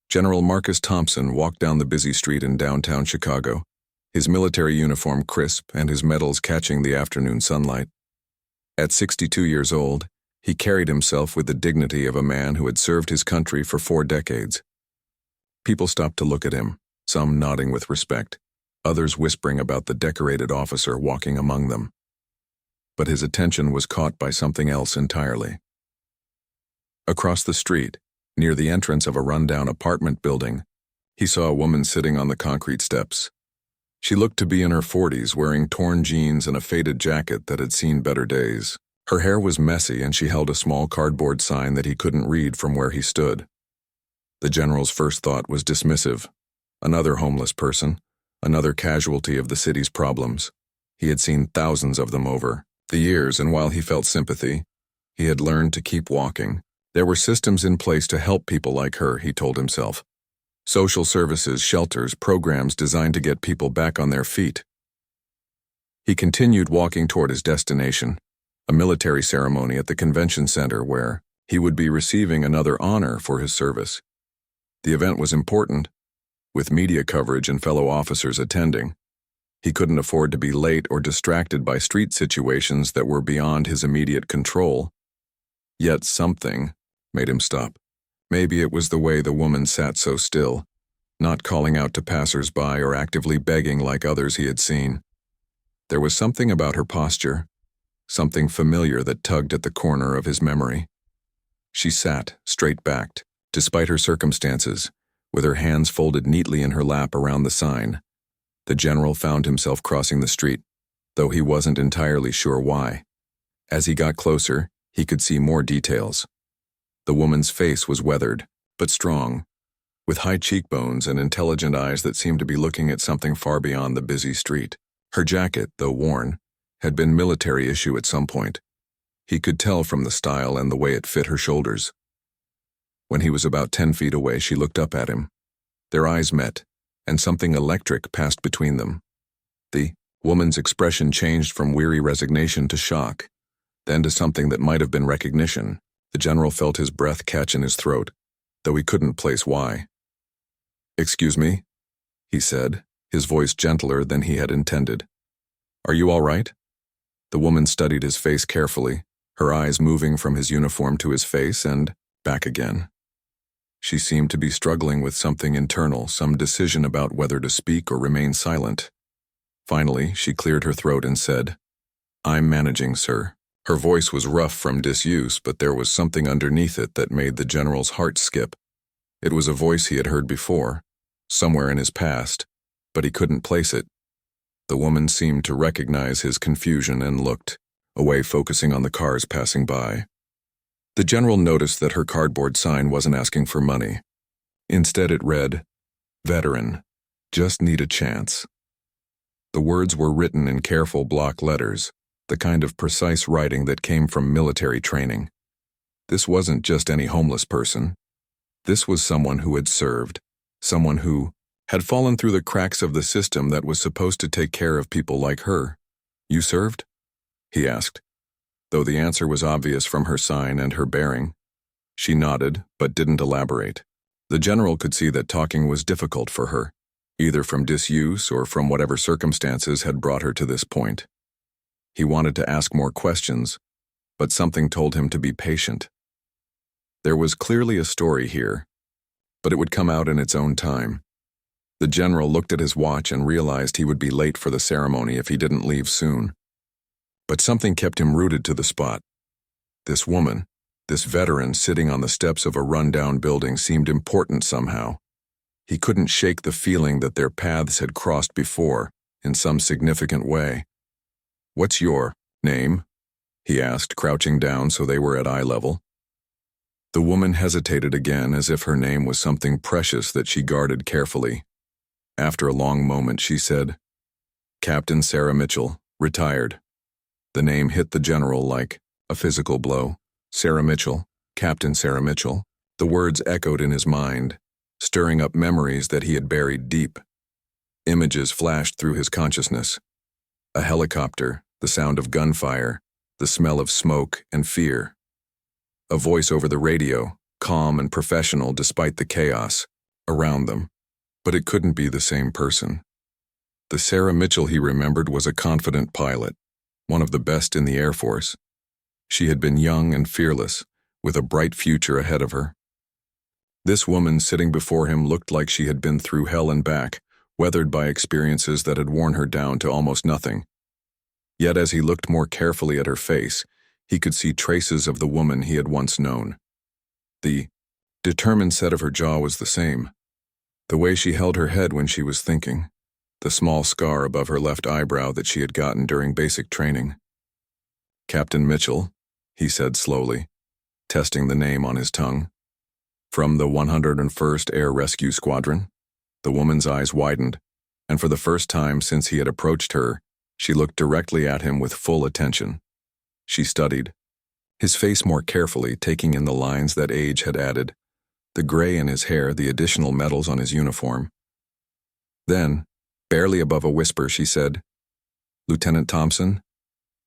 General Marcus Thompson walked down the busy street in downtown Chicago, his military uniform crisp and his medals catching the afternoon sunlight. At 62 years old, he carried himself with the dignity of a man who had served his country for 4 decades. People stopped to look at him, some nodding with respect, others whispering about the decorated officer walking among them. But his attention was caught by something else entirely. Across the street, near the entrance of a rundown apartment building, he saw a woman sitting on the concrete steps. She looked to be in her 40s, wearing torn jeans and a faded jacket that had seen better days. Her hair was messy and she held a small cardboard sign that he couldn't read from where he stood. The general's first thought was dismissive. Another homeless person, another casualty of the city's problems. He had seen thousands of them over the years, and while he felt sympathy, he had learned to keep walking. There were systems in place to help people like her, he told himself. Social services, shelters, programs designed to get people back on their feet. He continued walking toward his destination, a military ceremony at the convention center where he would be receiving another honor for his service. The event was important, with media coverage and fellow officers attending. He couldn't afford to be late or distracted by street situations that were beyond his immediate control. Yet something made him stop. Maybe it was the way the woman sat so still, not calling out to passers-by or actively begging like others he had seen. There was something about her posture, something familiar that tugged at the corner of his memory. She sat, straight-backed, despite her circumstances, with her hands folded neatly in her lap around the sign. The general found himself crossing the street, though he wasn't entirely sure why. As he got closer, he could see more details. The woman's face was weathered, but strong, with high cheekbones and intelligent eyes that seemed to be looking at something far beyond the busy street. Her jacket, though worn, had been military issue at some point. He could tell from the style and the way it fit her shoulders. When he was about 10 feet away, she looked up at him. Their eyes met, and something electric passed between them. The woman's expression changed from weary resignation to shock, then to something that might have been recognition. The general felt his breath catch in his throat, though he couldn't place why. "Excuse me," he said, his voice gentler than he had intended. "Are you all right?" The woman studied his face carefully, her eyes moving from his uniform to his face and back again. She seemed to be struggling with something internal, some decision about whether to speak or remain silent. Finally, she cleared her throat and said, "I'm managing, sir." Her voice was rough from disuse, but there was something underneath it that made the general's heart skip. It was a voice he had heard before, somewhere in his past, but he couldn't place it. The woman seemed to recognize his confusion and looked away, focusing on the cars passing by. The general noticed that her cardboard sign wasn't asking for money. Instead it read, "Veteran, just need a chance." The words were written in careful block letters, the kind of precise writing that came from military training. This wasn't just any homeless person. This was someone who had served, someone who had fallen through the cracks of the system that was supposed to take care of people like her. "You served?" he asked, though the answer was obvious from her sign and her bearing. She nodded, but didn't elaborate. The general could see that talking was difficult for her, either from disuse or from whatever circumstances had brought her to this point. He wanted to ask more questions, but something told him to be patient. There was clearly a story here, but it would come out in its own time. The general looked at his watch and realized he would be late for the ceremony if he didn't leave soon. But something kept him rooted to the spot. This woman, this veteran sitting on the steps of a rundown building, seemed important somehow. He couldn't shake the feeling that their paths had crossed before, in some significant way. "What's your name?" he asked, crouching down so they were at eye level. The woman hesitated again, as if her name was something precious that she guarded carefully. After a long moment, she said, "Captain Sarah Mitchell, retired." The name hit the general like a physical blow. Sarah Mitchell, Captain Sarah Mitchell. The words echoed in his mind, stirring up memories that he had buried deep. Images flashed through his consciousness. A helicopter, the sound of gunfire, the smell of smoke and fear. A voice over the radio, calm and professional despite the chaos. around them, but it couldn't be the same person. The Sarah Mitchell he remembered was a confident pilot, one of the best in the Air Force. She had been young and fearless, with a bright future ahead of her. This woman sitting before him looked like she had been through hell and back, weathered by experiences that had worn her down to almost nothing. Yet as he looked more carefully at her face, he could see traces of the woman he had once known. The determined set of her jaw was the same. The way she held her head when she was thinking. The small scar above her left eyebrow that she had gotten during basic training. "Captain Mitchell," he said slowly, testing the name on his tongue. "From the 101st Air Rescue Squadron?" The woman's eyes widened, and for the first time since he had approached her, she looked directly at him with full attention. She studied his face more carefully, taking in the lines that age had added, the gray in his hair, the additional medals on his uniform. Then, barely above a whisper, she said, "Lieutenant Thompson,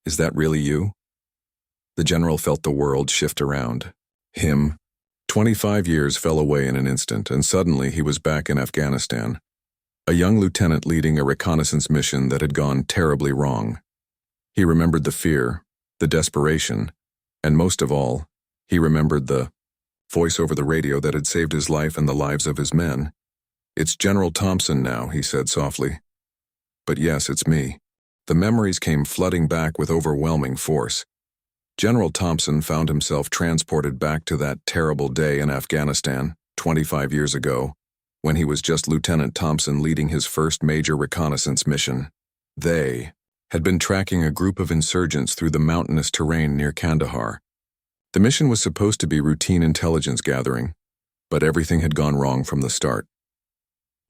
is that really you?" The general felt the world shift around him. 25 years fell away in an instant, and suddenly he was back in Afghanistan, a young lieutenant leading a reconnaissance mission that had gone terribly wrong. He remembered the fear, the desperation, and most of all, he remembered the voice over the radio that had saved his life and the lives of his men. "It's General Thompson now," he said softly. "But yes, it's me." The memories came flooding back with overwhelming force. General Thompson found himself transported back to that terrible day in Afghanistan, 25 years ago, when he was just Lieutenant Thompson leading his first major reconnaissance mission. They had been tracking a group of insurgents through the mountainous terrain near Kandahar. The mission was supposed to be routine intelligence gathering, but everything had gone wrong from the start.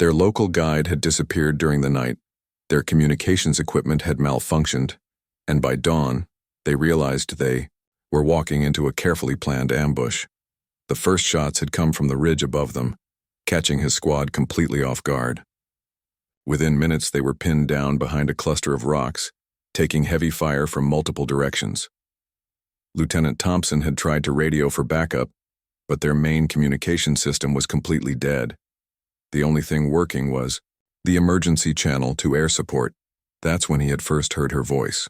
Their local guide had disappeared during the night, their communications equipment had malfunctioned, and by dawn, they realized they were walking into a carefully planned ambush. The first shots had come from the ridge above them, catching his squad completely off guard. Within minutes, they were pinned down behind a cluster of rocks, taking heavy fire from multiple directions. Lieutenant Thompson had tried to radio for backup, but their main communication system was completely dead. The only thing working was the emergency channel to air support. That's when he had first heard her voice.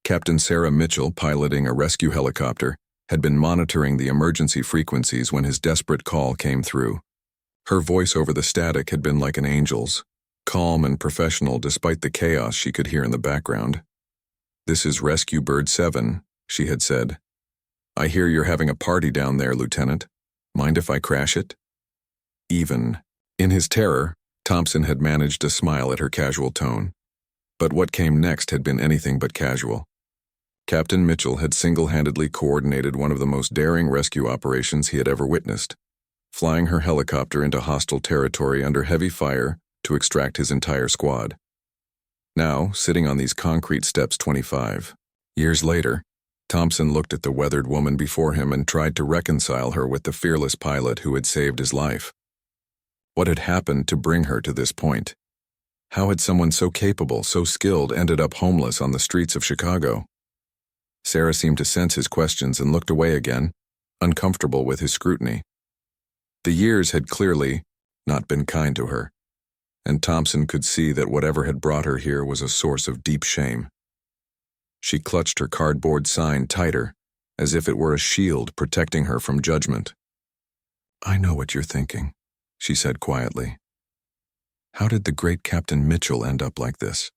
Captain Sarah Mitchell, piloting a rescue helicopter, had been monitoring the emergency frequencies when his desperate call came through. Her voice over the static had been like an angel's, calm and professional despite the chaos she could hear in the background. "This is Rescue Bird 7, she had said. "I hear you're having a party down there, Lieutenant. Mind if I crash it?" Even in his terror, Thompson had managed to smile at her casual tone. But what came next had been anything but casual. Captain Mitchell had single-handedly coordinated one of the most daring rescue operations he had ever witnessed, flying her helicopter into hostile territory under heavy fire to extract his entire squad. Now, sitting on these concrete steps 25 years later, Thompson looked at the weathered woman before him and tried to reconcile her with the fearless pilot who had saved his life. What had happened to bring her to this point? How had someone so capable, so skilled, ended up homeless on the streets of Chicago? Sarah seemed to sense his questions and looked away again, uncomfortable with his scrutiny. The years had clearly not been kind to her, and Thompson could see that whatever had brought her here was a source of deep shame. She clutched her cardboard sign tighter, as if it were a shield protecting her from judgment. "I know what you're thinking," she said quietly. "How did the great Captain Mitchell end up like this?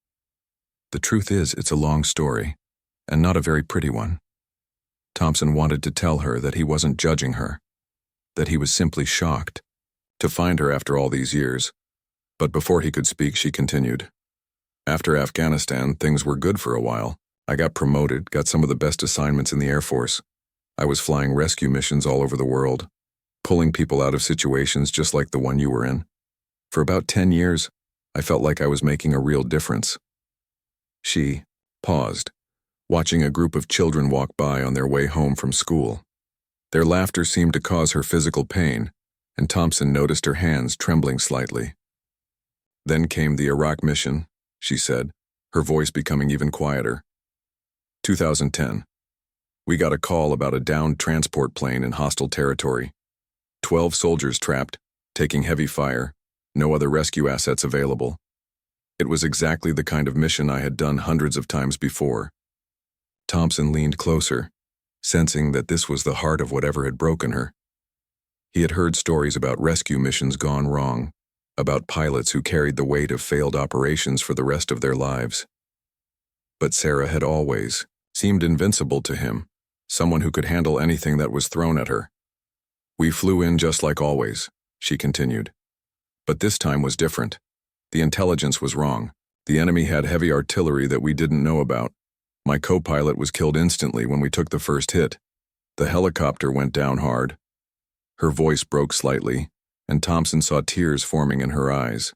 The truth is, it's a long story, and not a very pretty one." Thompson wanted to tell her that he wasn't judging her, that he was simply shocked to find her after all these years. But before he could speak, she continued. "After Afghanistan, things were good for a while. I got promoted, got some of the best assignments in the Air Force. I was flying rescue missions all over the world, pulling people out of situations just like the one you were in. For about 10 years, I felt like I was making a real difference." She paused, watching a group of children walk by on their way home from school. Their laughter seemed to cause her physical pain, and Thompson noticed her hands trembling slightly. "Then came the Iraq mission," she said, her voice becoming even quieter. 2010. We got a call about a downed transport plane in hostile territory. 12 soldiers trapped, taking heavy fire, no other rescue assets available. It was exactly the kind of mission I had done hundreds of times before. Thompson leaned closer, sensing that this was the heart of whatever had broken her. He had heard stories about rescue missions gone wrong, about pilots who carried the weight of failed operations for the rest of their lives. But Sarah had always seemed invincible to him, someone who could handle anything that was thrown at her. "We flew in just like always," she continued. "But this time was different. The intelligence was wrong. The enemy had heavy artillery that we didn't know about. My co-pilot was killed instantly when we took the first hit. The helicopter went down hard." Her voice broke slightly, and Thompson saw tears forming in her eyes.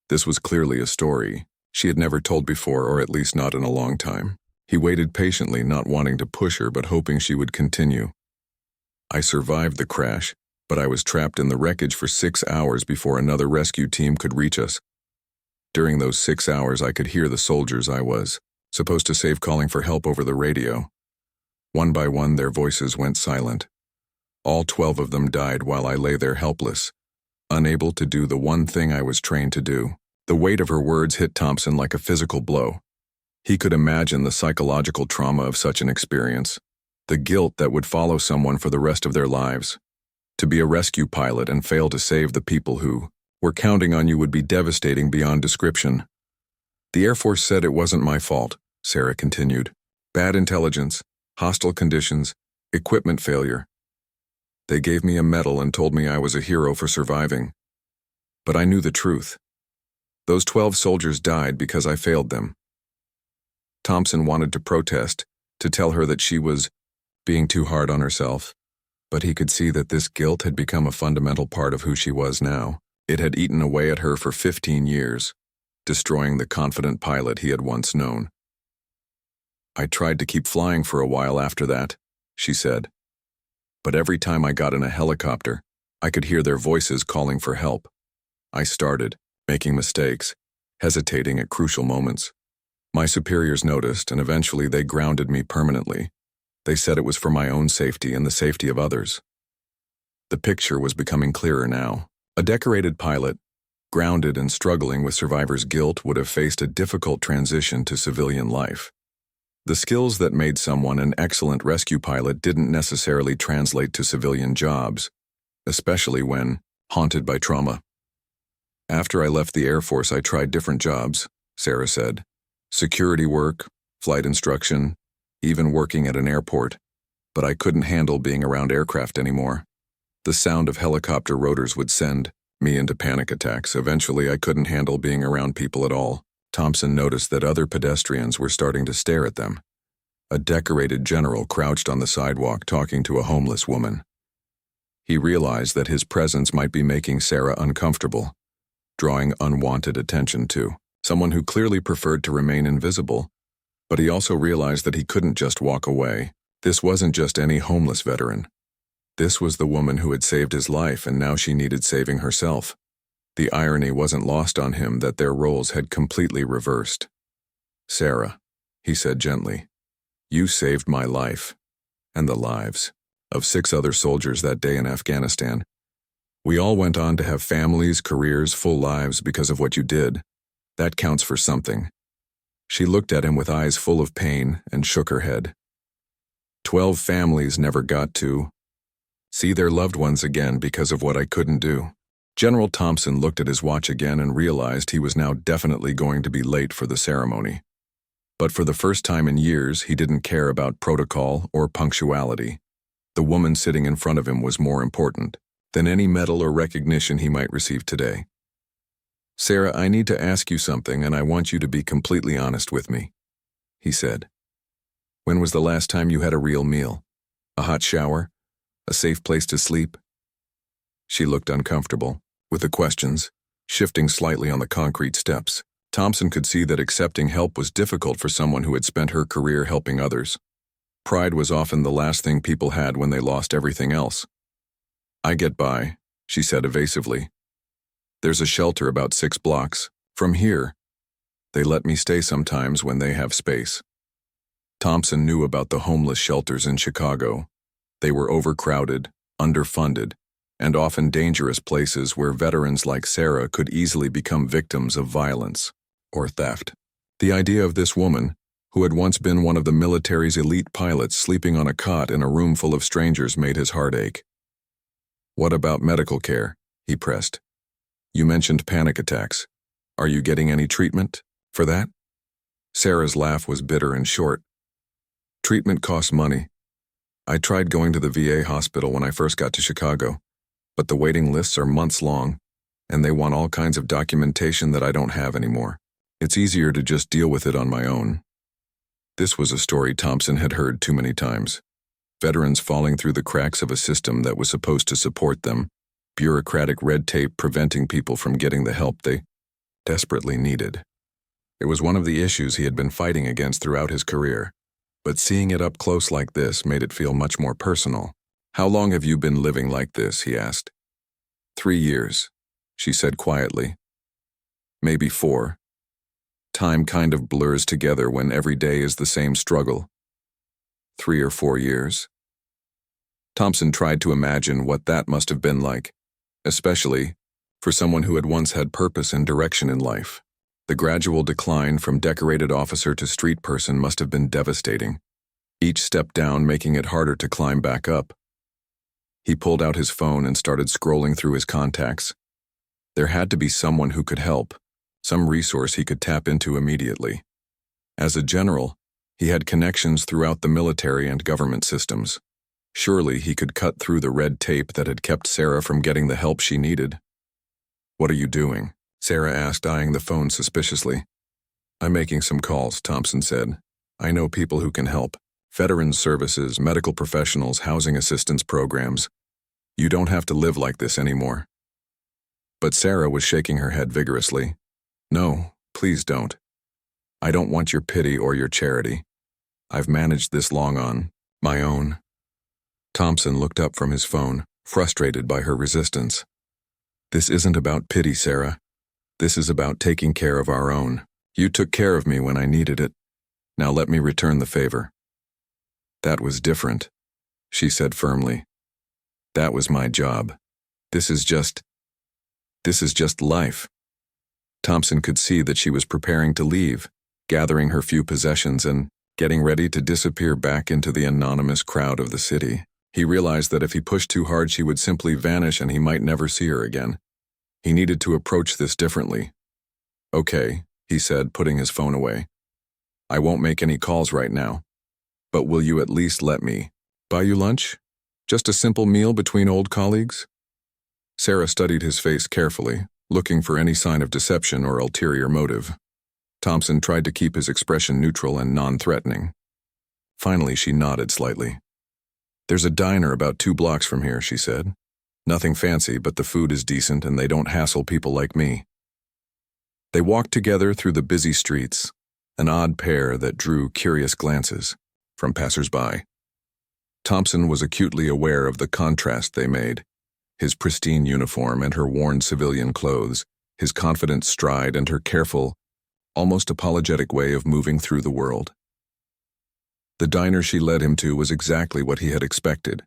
This was clearly a story she had never told before, or at least not in a long time. He waited patiently, not wanting to push her but hoping she would continue. "I survived the crash, but I was trapped in the wreckage for 6 hours before another rescue team could reach us. During those 6 hours I could hear the soldiers I was supposed to save calling for help over the radio. One by one their voices went silent. All 12 of them died while I lay there helpless, unable to do the one thing I was trained to do." The weight of her words hit Thompson like a physical blow. He could imagine the psychological trauma of such an experience, the guilt that would follow someone for the rest of their lives. To be a rescue pilot and fail to save the people who were counting on you would be devastating beyond description. "The Air Force said it wasn't my fault," Sarah continued. "Bad intelligence, hostile conditions, equipment failure. They gave me a medal and told me I was a hero for surviving. But I knew the truth. Those 12 soldiers died because I failed them." Thompson wanted to protest, to tell her that she was being too hard on herself, but he could see that this guilt had become a fundamental part of who she was now. It had eaten away at her for 15 years, destroying the confident pilot he had once known. "I tried to keep flying for a while after that," she said. "But every time I got in a helicopter, I could hear their voices calling for help. I started making mistakes, hesitating at crucial moments. My superiors noticed, and eventually they grounded me permanently. They said it was for my own safety and the safety of others." The picture was becoming clearer now. A decorated pilot, grounded and struggling with survivor's guilt, would have faced a difficult transition to civilian life. The skills that made someone an excellent rescue pilot didn't necessarily translate to civilian jobs, especially when haunted by trauma. "After I left the Air Force, I tried different jobs," Sarah said. "Security work, flight instruction, even working at an airport. But I couldn't handle being around aircraft anymore. The sound of helicopter rotors would send me into panic attacks. Eventually, I couldn't handle being around people at all." Thompson noticed that other pedestrians were starting to stare at them. A decorated general crouched on the sidewalk talking to a homeless woman. He realized that his presence might be making Sarah uncomfortable, drawing unwanted attention to someone who clearly preferred to remain invisible. But he also realized that he couldn't just walk away. This wasn't just any homeless veteran. This was the woman who had saved his life, and now she needed saving herself. The irony wasn't lost on him that their roles had completely reversed. "Sarah," he said gently, "you saved my life, and the lives of 6 other soldiers that day in Afghanistan. We all went on to have families, careers, full lives because of what you did. That counts for something." She looked at him with eyes full of pain and shook her head. 12 families never got to see their loved ones again because of what I couldn't do." General Thompson looked at his watch again and realized he was now definitely going to be late for the ceremony. But for the first time in years, he didn't care about protocol or punctuality. The woman sitting in front of him was more important than any medal or recognition he might receive today. "Sarah, I need to ask you something, and I want you to be completely honest with me," he said. "When was the last time you had a real meal? A hot shower? A safe place to sleep?" She looked uncomfortable with the questions, shifting slightly on the concrete steps. Thompson could see that accepting help was difficult for someone who had spent her career helping others. Pride was often the last thing people had when they lost everything else. "I get by," she said evasively. "There's a shelter about 6 blocks from here. They let me stay sometimes when they have space." Thompson knew about the homeless shelters in Chicago. They were overcrowded, underfunded, and often dangerous places where veterans like Sarah could easily become victims of violence or theft. The idea of this woman, who had once been one of the military's elite pilots sleeping on a cot in a room full of strangers, made his heart ache. "What about medical care?" he pressed. "You mentioned panic attacks. Are you getting any treatment for that?" Sarah's laugh was bitter and short. "Treatment costs money. I tried going to the VA hospital when I first got to Chicago, but the waiting lists are months long, and they want all kinds of documentation that I don't have anymore. It's easier to just deal with it on my own." This was a story Thompson had heard too many times. Veterans falling through the cracks of a system that was supposed to support them, bureaucratic red tape preventing people from getting the help they desperately needed. It was one of the issues he had been fighting against throughout his career, but seeing it up close like this made it feel much more personal. "How long have you been living like this?" he asked. 3 years, she said quietly. "Maybe 4. Time kind of blurs together when every day is the same struggle. 3 or 4 years. Thompson tried to imagine what that must have been like, especially for someone who had once had purpose and direction in life. The gradual decline from decorated officer to street person must have been devastating, each step down making it harder to climb back up. He pulled out his phone and started scrolling through his contacts. There had to be someone who could help, some resource he could tap into immediately. As a general, he had connections throughout the military and government systems. Surely he could cut through the red tape that had kept Sarah from getting the help she needed. "What are you doing?" Sarah asked, eyeing the phone suspiciously. "I'm making some calls," Thompson said. "I know people who can help. Veterans services, medical professionals, housing assistance programs. You don't have to live like this anymore." But Sarah was shaking her head vigorously. "No, please don't. I don't want your pity or your charity. I've managed this long on my own." Thompson looked up from his phone, frustrated by her resistance. "This isn't about pity, Sarah. This is about taking care of our own. You took care of me when I needed it. Now let me return the favor." "That was different," she said firmly. "That was my job. This is just life." Thompson could see that she was preparing to leave, gathering her few possessions and getting ready to disappear back into the anonymous crowd of the city. He realized that if he pushed too hard, she would simply vanish and he might never see her again. He needed to approach this differently. "Okay," he said, putting his phone away. "I won't make any calls right now. But will you at least let me buy you lunch? Just a simple meal between old colleagues?" Sarah studied his face carefully, looking for any sign of deception or ulterior motive. Thompson tried to keep his expression neutral and non-threatening. Finally, she nodded slightly. "There's a diner about 2 blocks from here," she said. "Nothing fancy, but the food is decent and they don't hassle people like me." They walked together through the busy streets, an odd pair that drew curious glances from passers-by. Thompson was acutely aware of the contrast they made, his pristine uniform and her worn civilian clothes, his confident stride and her careful, almost apologetic way of moving through the world. The diner she led him to was exactly what he had expected,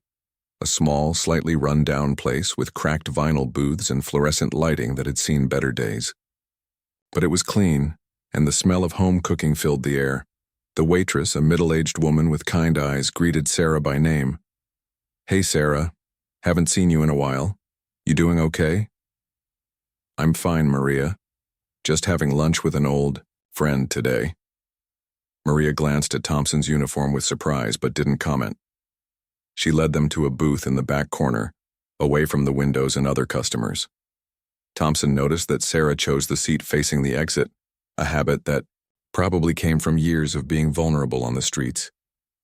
a small, slightly run-down place with cracked vinyl booths and fluorescent lighting that had seen better days. But it was clean, and the smell of home cooking filled the air. The waitress, a middle-aged woman with kind eyes, greeted Sarah by name. "Hey, Sarah. Haven't seen you in a while. You doing okay?" "I'm fine, Maria. Just having lunch with an old friend today." Maria glanced at Thompson's uniform with surprise but didn't comment. She led them to a booth in the back corner, away from the windows and other customers. Thompson noticed that Sarah chose the seat facing the exit, a habit that probably came from years of being vulnerable on the streets.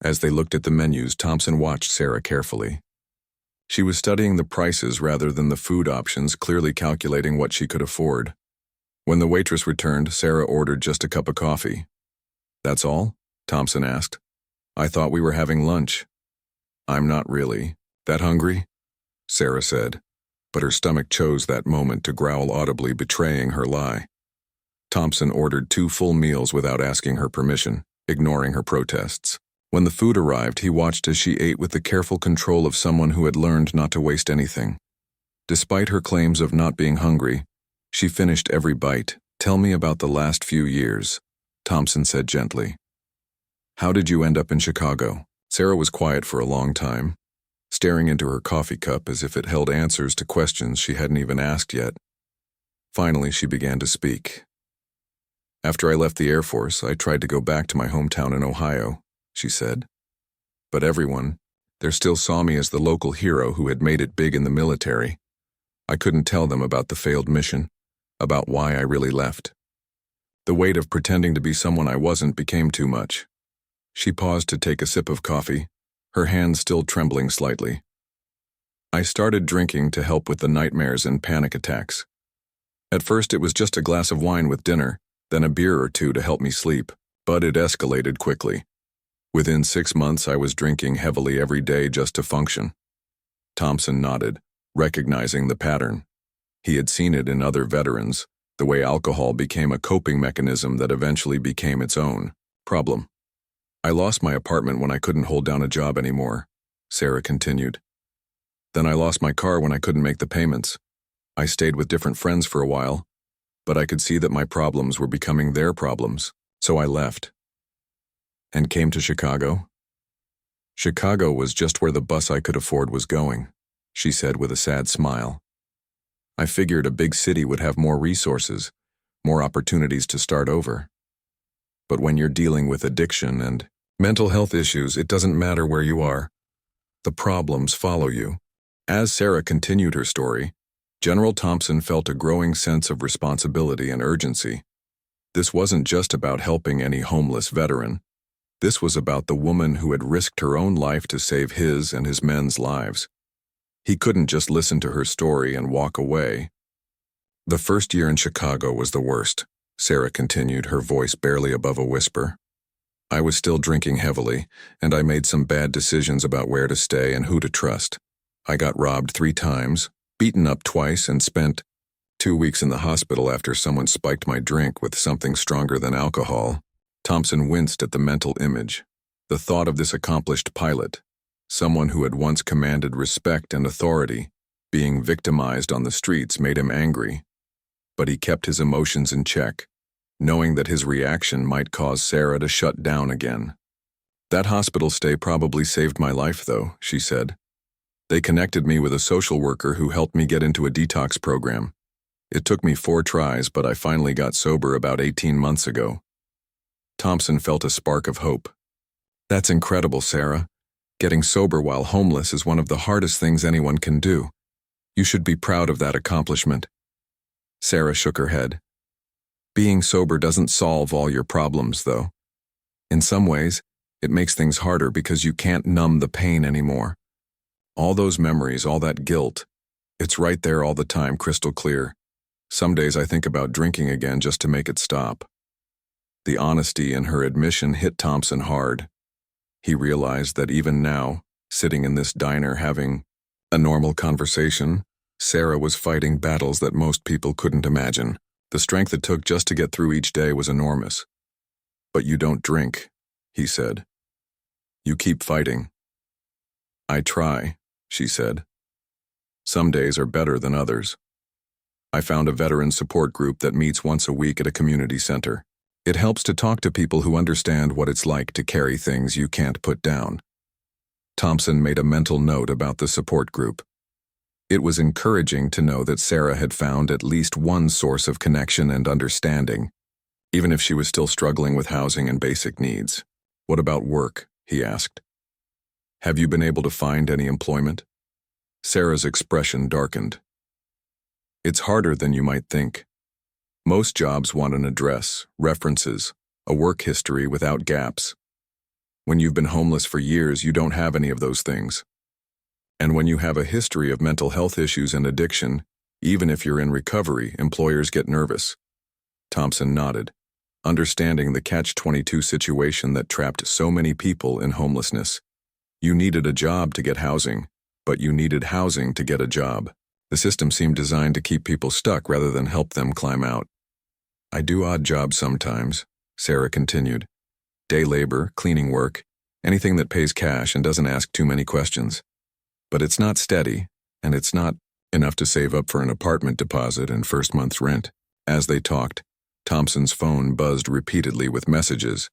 As they looked at the menus, Thompson watched Sarah carefully. She was studying the prices rather than the food options, clearly calculating what she could afford. When the waitress returned, Sarah ordered just a cup of coffee. "That's all?" Thompson asked. "I thought we were having lunch." "I'm not really that hungry," Sarah said, but her stomach chose that moment to growl audibly, betraying her lie. Thompson ordered 2 full meals without asking her permission, ignoring her protests. When the food arrived, he watched as she ate with the careful control of someone who had learned not to waste anything. Despite her claims of not being hungry, she finished every bite. "Tell me about the last few years," Thompson said gently. "How did you end up in Chicago?" Sarah was quiet for a long time, staring into her coffee cup as if it held answers to questions she hadn't even asked yet. Finally, she began to speak. "After I left the Air Force, I tried to go back to my hometown in Ohio," she said. "But everyone there still saw me as the local hero who had made it big in the military. I couldn't tell them about the failed mission, about why I really left. The weight of pretending to be someone I wasn't became too much." She paused to take a sip of coffee, her hand still trembling slightly. "I started drinking to help with the nightmares and panic attacks. At first it was just a glass of wine with dinner, then a beer or two to help me sleep, but it escalated quickly. Within 6 months I was drinking heavily every day just to function." Thompson nodded, recognizing the pattern. He had seen it in other veterans, the way alcohol became a coping mechanism that eventually became its own problem. "I lost my apartment when I couldn't hold down a job anymore," Sarah continued. "Then I lost my car when I couldn't make the payments. I stayed with different friends for a while, but I could see that my problems were becoming their problems, so I left. And came to Chicago. Chicago was just where the bus I could afford was going," she said with a sad smile. "I figured a big city would have more resources, more opportunities to start over. But when you're dealing with addiction and mental health issues, it doesn't matter where you are. The problems follow you." As Sarah continued her story, General Thompson felt a growing sense of responsibility and urgency. This wasn't just about helping any homeless veteran. This was about the woman who had risked her own life to save his and his men's lives. He couldn't just listen to her story and walk away. "The first year in Chicago was the worst," Sarah continued, her voice barely above a whisper. "I was still drinking heavily, and I made some bad decisions about where to stay and who to trust. I got robbed 3 times, beaten up twice, and spent 2 weeks in the hospital after someone spiked my drink with something stronger than alcohol." Thompson winced at the mental image. The thought of this accomplished pilot, someone who had once commanded respect and authority, being victimized on the streets made him angry. But he kept his emotions in check, knowing that his reaction might cause Sarah to shut down again. "That hospital stay probably saved my life, though," she said. "They connected me with a social worker who helped me get into a detox program. It took me 4 tries, but I finally got sober about 18 months ago." Thompson felt a spark of hope. "That's incredible, Sarah. Getting sober while homeless is one of the hardest things anyone can do. You should be proud of that accomplishment." Sarah shook her head. "Being sober doesn't solve all your problems, though. In some ways, it makes things harder because you can't numb the pain anymore. All those memories, all that guilt, it's right there all the time, crystal clear. Some days I think about drinking again just to make it stop." The honesty in her admission hit Thompson hard. He realized that even now, sitting in this diner having a normal conversation, Sarah was fighting battles that most people couldn't imagine. The strength it took just to get through each day was enormous. "But you don't drink," he said. "You keep fighting." "I try," she said. "Some days are better than others. I found a veteran support group that meets once a week at a community center. It helps to talk to people who understand what it's like to carry things you can't put down." Thompson made a mental note about the support group. It was encouraging to know that Sarah had found at least one source of connection and understanding, even if she was still struggling with housing and basic needs. "What about work?" he asked. "Have you been able to find any employment?" Sarah's expression darkened. "It's harder than you might think. Most jobs want an address, references, a work history without gaps. When you've been homeless for years, you don't have any of those things. And when you have a history of mental health issues and addiction, even if you're in recovery, employers get nervous." Thompson nodded, understanding the catch-22 situation that trapped so many people in homelessness. You needed a job to get housing, but you needed housing to get a job. The system seemed designed to keep people stuck rather than help them climb out. "I do odd jobs sometimes," Sarah continued. "Day labor, cleaning work, anything that pays cash and doesn't ask too many questions. But it's not steady, and it's not enough to save up for an apartment deposit and first month's rent. As they talked, Thompson's phone buzzed repeatedly with messages.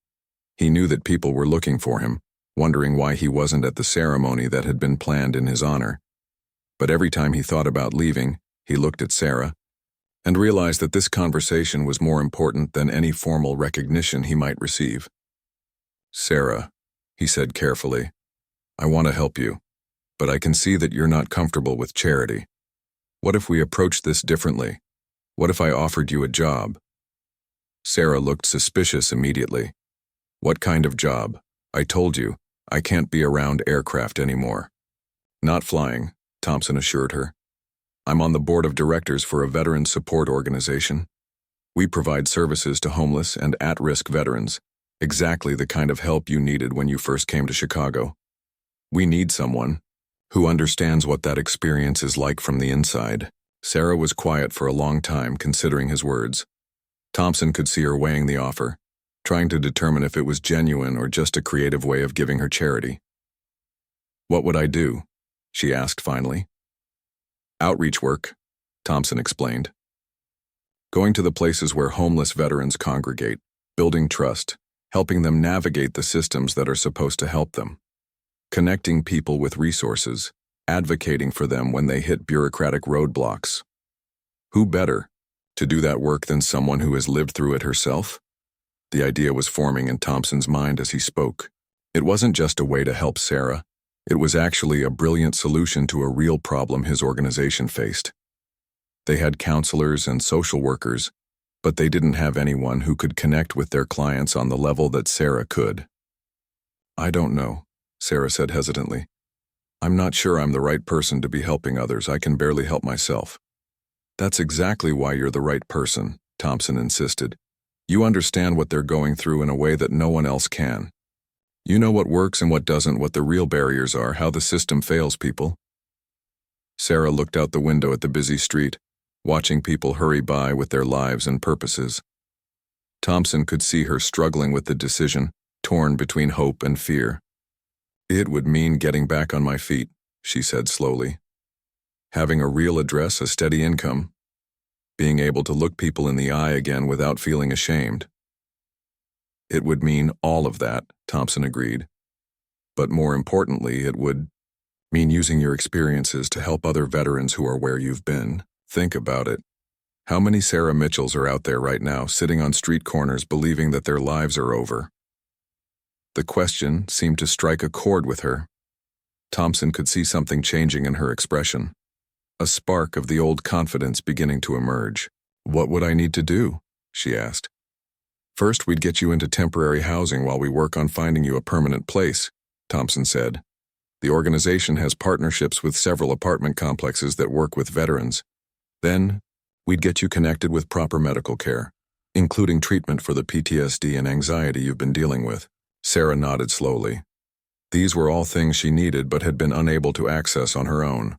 He knew that people were looking for him, wondering why he wasn't at the ceremony that had been planned in his honor. But every time he thought about leaving, he looked at Sarah and realized that this conversation was more important than any formal recognition he might receive. "Sarah," he said carefully, "I want to help you, but I can see that you're not comfortable with charity. What if we approached this differently? What if I offered you a job?" Sarah looked suspicious immediately. "What kind of job? I told you, I can't be around aircraft anymore." "Not flying," Thompson assured her. "I'm on the board of directors for a veteran support organization. We provide services to homeless and at-risk veterans, exactly the kind of help you needed when you first came to Chicago. We need someone who understands what that experience is like from the inside." Sarah was quiet for a long time, considering his words. Thompson could see her weighing the offer, trying to determine if it was genuine or just a creative way of giving her charity. "What would I do?" she asked finally. "Outreach work," Thompson explained. "Going to the places where homeless veterans congregate, building trust, helping them navigate the systems that are supposed to help them. Connecting people with resources, advocating for them when they hit bureaucratic roadblocks. Who better to do that work than someone who has lived through it herself?" The idea was forming in Thompson's mind as he spoke. It wasn't just a way to help Sarah. It was actually a brilliant solution to a real problem his organization faced. They had counselors and social workers, but they didn't have anyone who could connect with their clients on the level that Sarah could. "I don't know," Sarah said hesitantly. "I'm not sure I'm the right person to be helping others. I can barely help myself." "That's exactly why you're the right person," Thompson insisted. "You understand what they're going through in a way that no one else can. You know what works and what doesn't, what the real barriers are, how the system fails people." Sarah looked out the window at the busy street, watching people hurry by with their lives and purposes. Thompson could see her struggling with the decision, torn between hope and fear. "It would mean getting back on my feet," she said slowly. "Having a real address, a steady income. Being able to look people in the eye again without feeling ashamed." "It would mean all of that," Thompson agreed. "But more importantly, it would mean using your experiences to help other veterans who are where you've been. Think about it. How many Sarah Mitchells are out there right now, sitting on street corners believing that their lives are over?" The question seemed to strike a chord with her. Thompson could see something changing in her expression, a spark of the old confidence beginning to emerge. "What would I need to do?" she asked. "First, we'd get you into temporary housing while we work on finding you a permanent place," Thompson said. "The organization has partnerships with several apartment complexes that work with veterans. Then, we'd get you connected with proper medical care, including treatment for the PTSD and anxiety you've been dealing with." Sarah nodded slowly. These were all things she needed but had been unable to access on her own.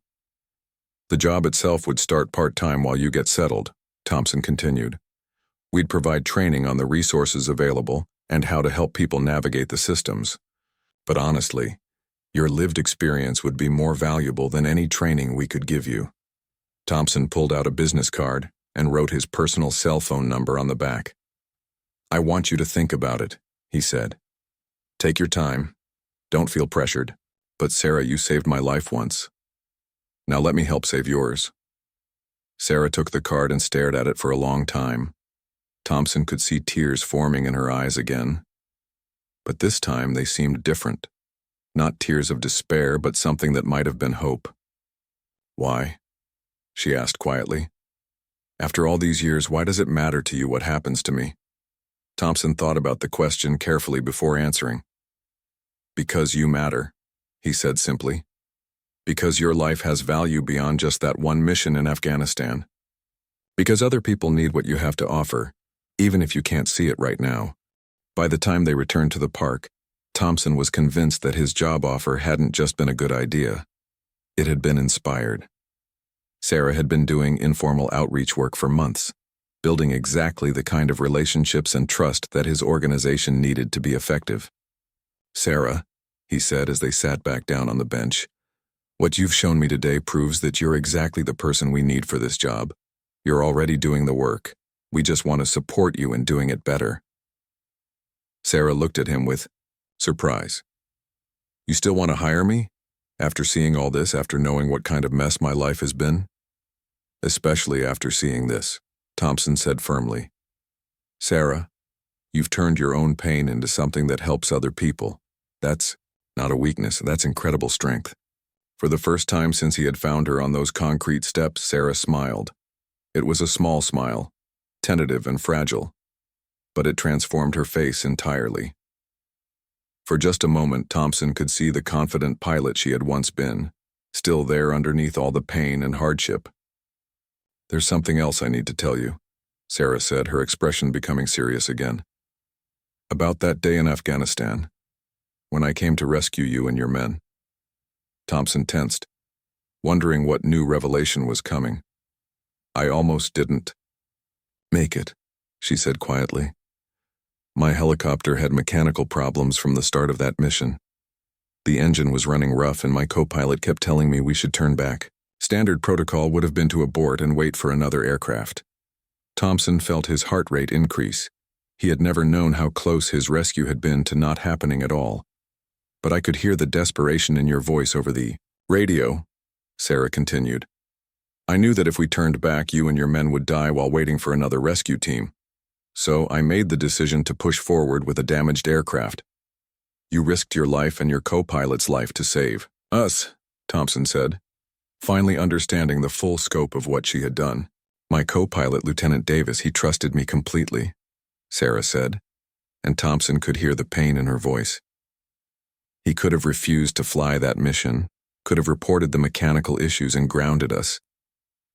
"The job itself would start part-time while you get settled," Thompson continued. "We'd provide training on the resources available and how to help people navigate the systems. But honestly, your lived experience would be more valuable than any training we could give you." Thompson pulled out a business card and wrote his personal cell phone number on the back. "I want you to think about it," he said. "Take your time. Don't feel pressured. But Sarah, you saved my life once. Now let me help save yours." Sarah took the card and stared at it for a long time. Thompson could see tears forming in her eyes again. But this time they seemed different. Not tears of despair, but something that might have been hope. "Why?" she asked quietly. "After all these years, why does it matter to you what happens to me?" Thompson thought about the question carefully before answering. "Because you matter," he said simply. "Because your life has value beyond just that one mission in Afghanistan. Because other people need what you have to offer, even if you can't see it right now." By the time they returned to the park, Thompson was convinced that his job offer hadn't just been a good idea. It had been inspired. Sarah had been doing informal outreach work for months, building exactly the kind of relationships and trust that his organization needed to be effective. "Sarah," he said as they sat back down on the bench, What you've shown me today proves that you're exactly the person we need for this job. You're already doing the work. We just want to support you in doing it better." Sarah looked at him with surprise. "You still want to hire me? After seeing all this, after knowing what kind of mess my life has been?" "Especially after seeing this," Thompson said firmly. "Sarah, you've turned your own pain into something that helps other people. That's not a weakness, that's incredible strength." For the first time since he had found her on those concrete steps, Sarah smiled. It was a small smile, tentative and fragile, but it transformed her face entirely. For just a moment, Thompson could see the confident pilot she had once been, still there underneath all the pain and hardship. "There's something else I need to tell you," Sarah said, her expression becoming serious again. "About that day in Afghanistan, when I came to rescue you and your men." Thompson tensed, wondering what new revelation was coming. "I almost didn't make it," she said quietly. "My helicopter had mechanical problems from the start of that mission. The engine was running rough and my co-pilot kept telling me we should turn back. Standard protocol would have been to abort and wait for another aircraft." Thompson felt his heart rate increase. He had never known how close his rescue had been to not happening at all. "But I could hear the desperation in your voice over the radio," Sarah continued. "I knew that if we turned back, you and your men would die while waiting for another rescue team. So I made the decision to push forward with a damaged aircraft. You risked your life and your co-pilot's life to save us," Thompson said, finally understanding the full scope of what she had done. "My co-pilot, Lieutenant Davis, he trusted me completely," Sarah said, and Thompson could hear the pain in her voice. "He could have refused to fly that mission, could have reported the mechanical issues and grounded us.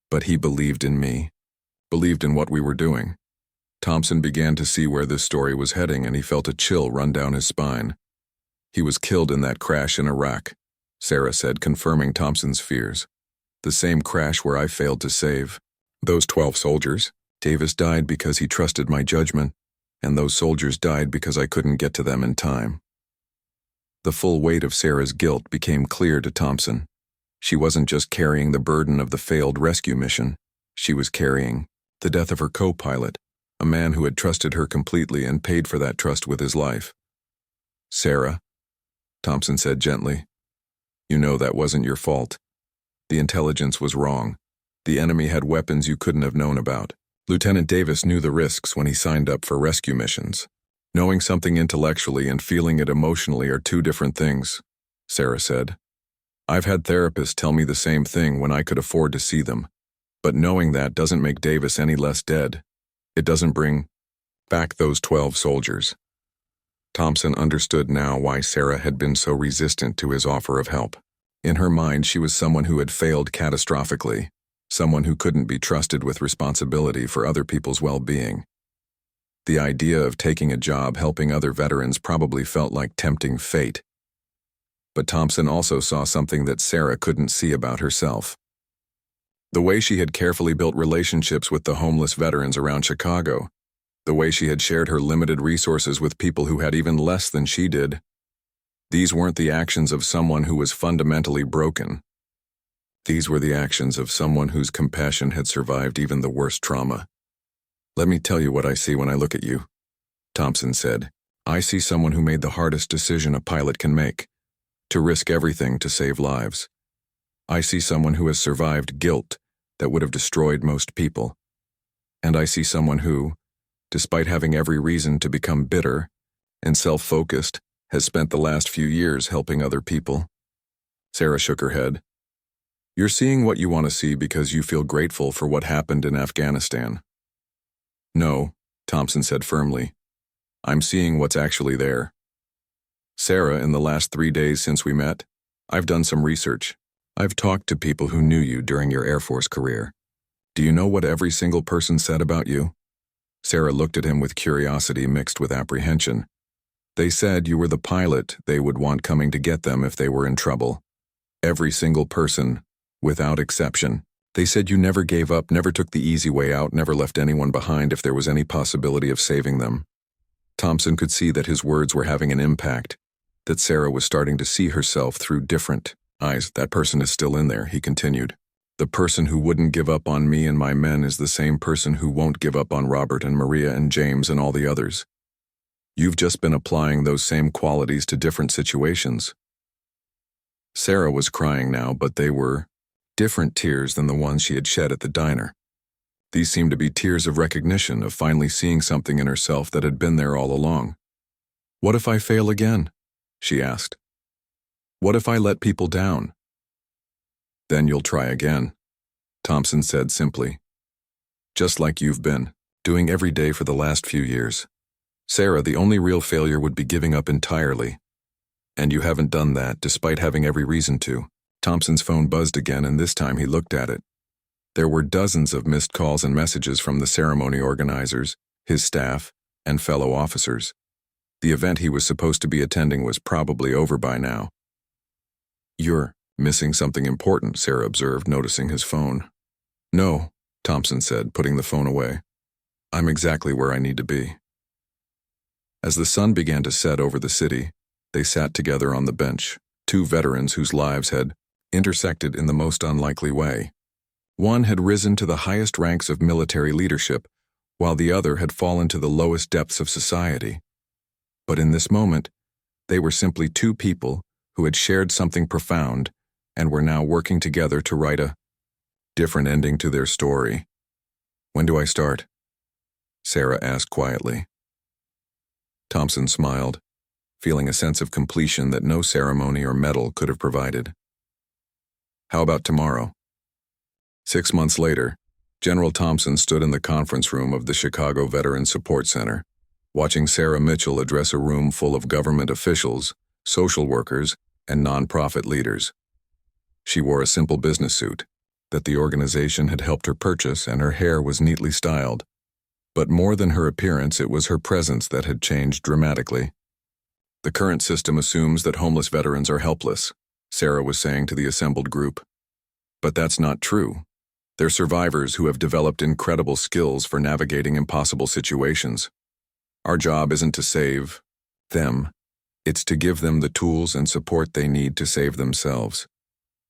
But he believed in me, believed in what we were doing." Thompson began to see where this story was heading, and he felt a chill run down his spine. "He was killed in that crash in Iraq," Sarah said, confirming Thompson's fears. "The same crash where I failed to save those 12 soldiers. Davis died because he trusted my judgment, and those soldiers died because I couldn't get to them in time." The full weight of Sarah's guilt became clear to Thompson. She wasn't just carrying the burden of the failed rescue mission. She was carrying the death of her co-pilot, a man who had trusted her completely and paid for that trust with his life. "Sarah," Thompson said gently, "you know that wasn't your fault. The intelligence was wrong. The enemy had weapons you couldn't have known about. Lieutenant Davis knew the risks when he signed up for rescue missions. Knowing something intellectually and feeling it emotionally are two different things," Sarah said. "I've had therapists tell me the same thing when I could afford to see them. But knowing that doesn't make Davis any less dead. It doesn't bring back those 12 soldiers." Thompson understood now why Sarah had been so resistant to his offer of help. In her mind, she was someone who had failed catastrophically, someone who couldn't be trusted with responsibility for other people's well-being. The idea of taking a job helping other veterans probably felt like tempting fate. But Thompson also saw something that Sarah couldn't see about herself. The way she had carefully built relationships with the homeless veterans around Chicago, the way she had shared her limited resources with people who had even less than she did. These weren't the actions of someone who was fundamentally broken. These were the actions of someone whose compassion had survived even the worst trauma. "Let me tell you what I see when I look at you," Thompson said. "I see someone who made the hardest decision a pilot can make, to risk everything to save lives. I see someone who has survived guilt that would have destroyed most people. And I see someone who, despite having every reason to become bitter and self-focused, has spent the last few years helping other people." Sarah shook her head. "You're seeing what you want to see because you feel grateful for what happened in Afghanistan." "No," Thompson said firmly. "I'm seeing what's actually there. Sarah, in the last 3 days since we met, I've done some research. I've talked to people who knew you during your Air Force career. Do you know what every single person said about you?" Sarah looked at him with curiosity mixed with apprehension. "They said you were the pilot they would want coming to get them if they were in trouble. Every single person, without exception. They said you never gave up, never took the easy way out, never left anyone behind if there was any possibility of saving them." Thompson could see that his words were having an impact, that Sarah was starting to see herself through different Eyes, that person is still in there, he continued. The person who wouldn't give up on me and my men is the same person who won't give up on Robert and Maria and James and all the others. You've just been applying those same qualities to different situations. Sarah was crying now, but they were different tears than the ones she had shed at the diner. These seemed to be tears of recognition, of finally seeing something in herself that had been there all along. What if I fail again? She asked. What if I let people down? Then you'll try again, Thompson said simply. Just like you've been, doing every day for the last few years. Sarah, the only real failure would be giving up entirely. And you haven't done that, despite having every reason to. Thompson's phone buzzed again, and this time he looked at it. There were dozens of missed calls and messages from the ceremony organizers, his staff, and fellow officers. The event he was supposed to be attending was probably over by now. You're missing something important, Sarah observed, noticing his phone. No, Thompson said, putting the phone away. I'm exactly where I need to be. As the sun began to set over the city, they sat together on the bench, two veterans whose lives had intersected in the most unlikely way. One had risen to the highest ranks of military leadership, while the other had fallen to the lowest depths of society. But in this moment, they were simply two people who had shared something profound and were now working together to write a different ending to their story. When do I start? Sarah asked quietly. Thompson smiled, feeling a sense of completion that no ceremony or medal could have provided. How about tomorrow? 6 months later, General Thompson stood in the conference room of the Chicago Veterans Support Center, watching Sarah Mitchell address a room full of government officials, social workers, and nonprofit leaders. She wore a simple business suit that the organization had helped her purchase, and her hair was neatly styled. But more than her appearance, it was her presence that had changed dramatically. The current system assumes that homeless veterans are helpless, Sarah was saying to the assembled group. But that's not true. They're survivors who have developed incredible skills for navigating impossible situations. Our job isn't to save them. It's to give them the tools and support they need to save themselves.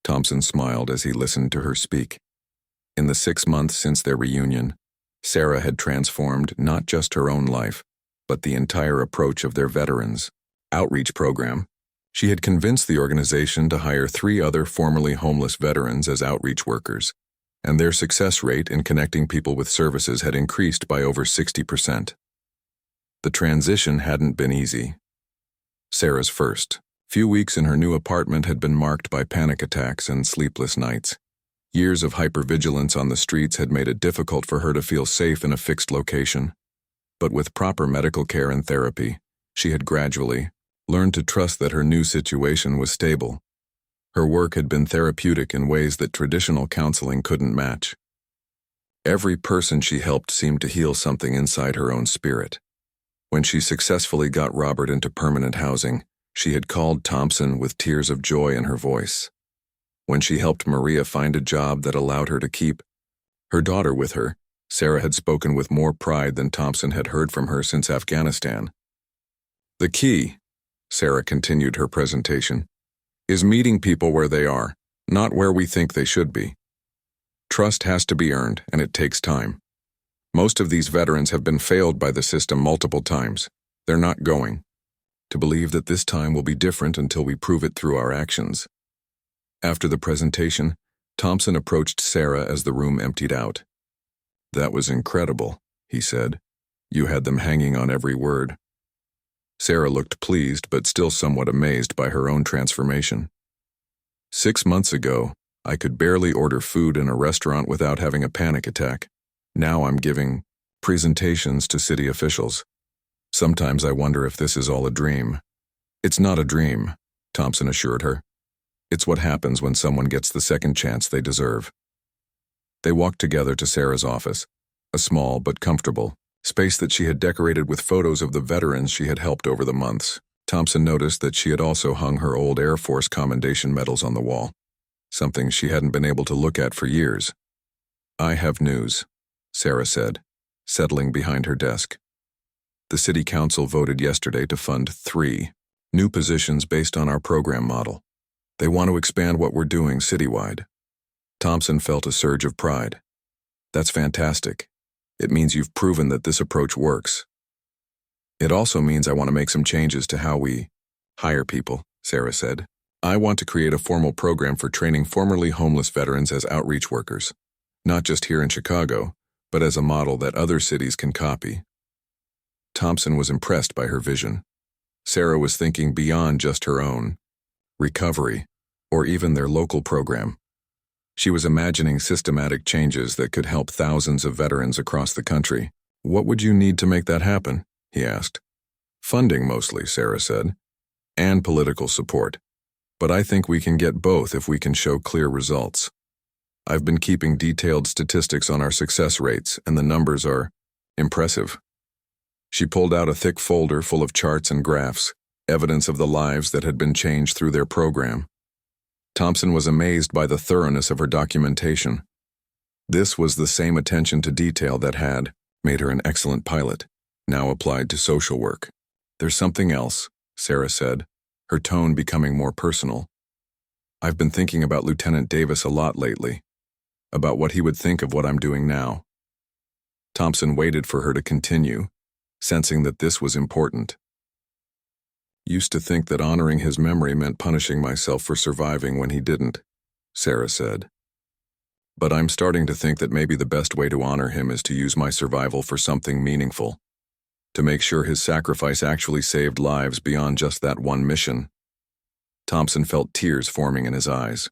Thompson smiled as he listened to her speak. In the 6 months since their reunion, Sarah had transformed not just her own life, but the entire approach of their veterans outreach program. She had convinced the organization to hire 3 other formerly homeless veterans as outreach workers, and their success rate in connecting people with services had increased by over 60%. The transition hadn't been easy. Sarah's first few weeks in her new apartment had been marked by panic attacks and sleepless nights. Years of hypervigilance on the streets had made it difficult for her to feel safe in a fixed location. But with proper medical care and therapy, she had gradually learned to trust that her new situation was stable. Her work had been therapeutic in ways that traditional counseling couldn't match. Every person she helped seemed to heal something inside her own spirit. When she successfully got Robert into permanent housing, she had called Thompson with tears of joy in her voice. When she helped Maria find a job that allowed her to keep her daughter with her, Sarah had spoken with more pride than Thompson had heard from her since Afghanistan. The key, Sarah continued her presentation, is meeting people where they are, not where we think they should be. Trust has to be earned, and it takes time. Most of these veterans have been failed by the system multiple times. They're not going to believe that this time will be different until we prove it through our actions. After the presentation, Thompson approached Sarah as the room emptied out. That was incredible, he said. You had them hanging on every word. Sarah looked pleased, but still somewhat amazed by her own transformation. 6 months ago, I could barely order food in a restaurant without having a panic attack. Now I'm giving presentations to city officials. Sometimes I wonder if this is all a dream. It's not a dream, Thompson assured her. It's what happens when someone gets the second chance they deserve. They walked together to Sarah's office, a small but comfortable space that she had decorated with photos of the veterans she had helped over the months. Thompson noticed that she had also hung her old Air Force commendation medals on the wall, something she hadn't been able to look at for years. I have news, Sarah said, settling behind her desk. The City Council voted yesterday to fund 3 new positions based on our program model. They want to expand what we're doing citywide. Thompson felt a surge of pride. That's fantastic. It means you've proven that this approach works. It also means I want to make some changes to how we hire people, Sarah said. I want to create a formal program for training formerly homeless veterans as outreach workers, not just here in Chicago, but as a model that other cities can copy. Thompson was impressed by her vision. Sarah was thinking beyond just her own recovery, or even their local program. She was imagining systematic changes that could help thousands of veterans across the country. What would you need to make that happen? He asked. Funding mostly, Sarah said, and political support. But I think we can get both if we can show clear results. I've been keeping detailed statistics on our success rates, and the numbers are impressive. She pulled out a thick folder full of charts and graphs, evidence of the lives that had been changed through their program. Thompson was amazed by the thoroughness of her documentation. This was the same attention to detail that had made her an excellent pilot, now applied to social work. There's something else, Sarah said, her tone becoming more personal. I've been thinking about Lieutenant Davis a lot lately, about what he would think of what I'm doing now. Thompson waited for her to continue, sensing that this was important. Used to think that honoring his memory meant punishing myself for surviving when he didn't, Sarah said. But I'm starting to think that maybe the best way to honor him is to use my survival for something meaningful, to make sure his sacrifice actually saved lives beyond just that one mission. Thompson felt tears forming in his eyes.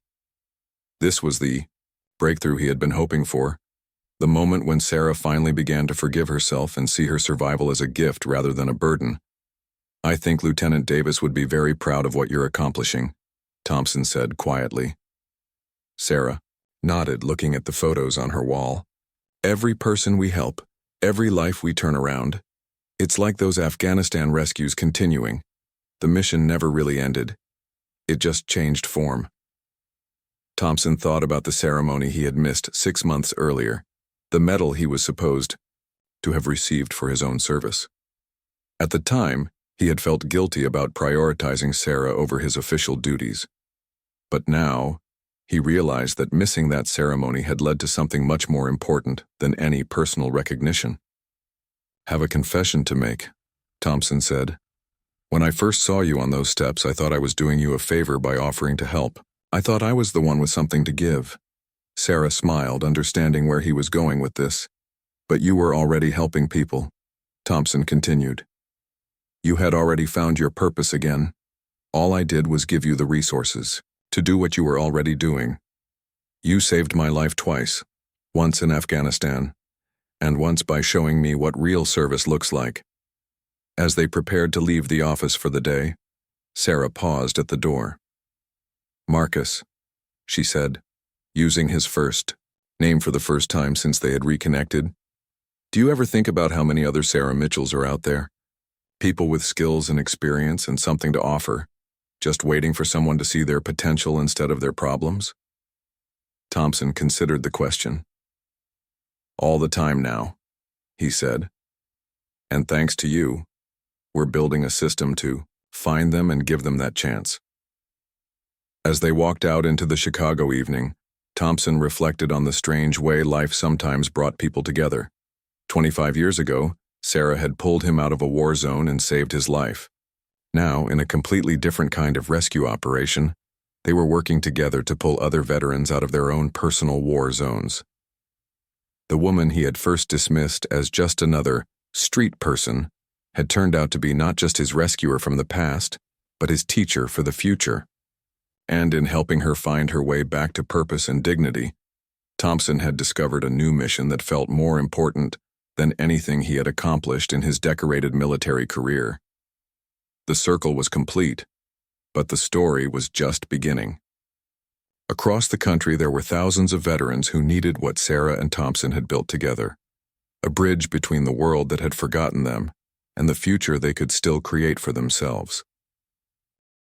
This was the breakthrough he had been hoping for, the moment when Sarah finally began to forgive herself and see her survival as a gift rather than a burden. I think Lieutenant Davis would be very proud of what you're accomplishing, Thompson said quietly. Sarah nodded, looking at the photos on her wall. Every person we help, every life we turn around. It's like those Afghanistan rescues continuing. The mission never really ended. It just changed form. Thompson thought about the ceremony he had missed 6 months earlier, the medal he was supposed to have received for his own service. At the time, he had felt guilty about prioritizing Sarah over his official duties. But now, he realized that missing that ceremony had led to something much more important than any personal recognition. Have a confession to make, Thompson said. When I first saw you on those steps, I thought I was doing you a favor by offering to help. I thought I was the one with something to give. Sarah smiled, understanding where he was going with this. But you were already helping people, Thompson continued. You had already found your purpose again. All I did was give you the resources to do what you were already doing. You saved my life twice, once in Afghanistan, and once by showing me what real service looks like. As they prepared to leave the office for the day, Sarah paused at the door. Marcus, she said, using his first name for the first time since they had reconnected. Do you ever think about how many other Sarah Mitchells are out there? People with skills and experience and something to offer, just waiting for someone to see their potential instead of their problems? Thompson considered the question. All the time now, he said. And thanks to you, we're building a system to find them and give them that chance. As they walked out into the Chicago evening, Thompson reflected on the strange way life sometimes brought people together. 25 years ago, Sarah had pulled him out of a war zone and saved his life. Now, in a completely different kind of rescue operation, they were working together to pull other veterans out of their own personal war zones. The woman he had first dismissed as just another street person had turned out to be not just his rescuer from the past, but his teacher for the future. And in helping her find her way back to purpose and dignity, Thompson had discovered a new mission that felt more important than anything he had accomplished in his decorated military career. The circle was complete, but the story was just beginning. Across the country, there were thousands of veterans who needed what Sarah and Thompson had built together, a bridge between the world that had forgotten them and the future they could still create for themselves.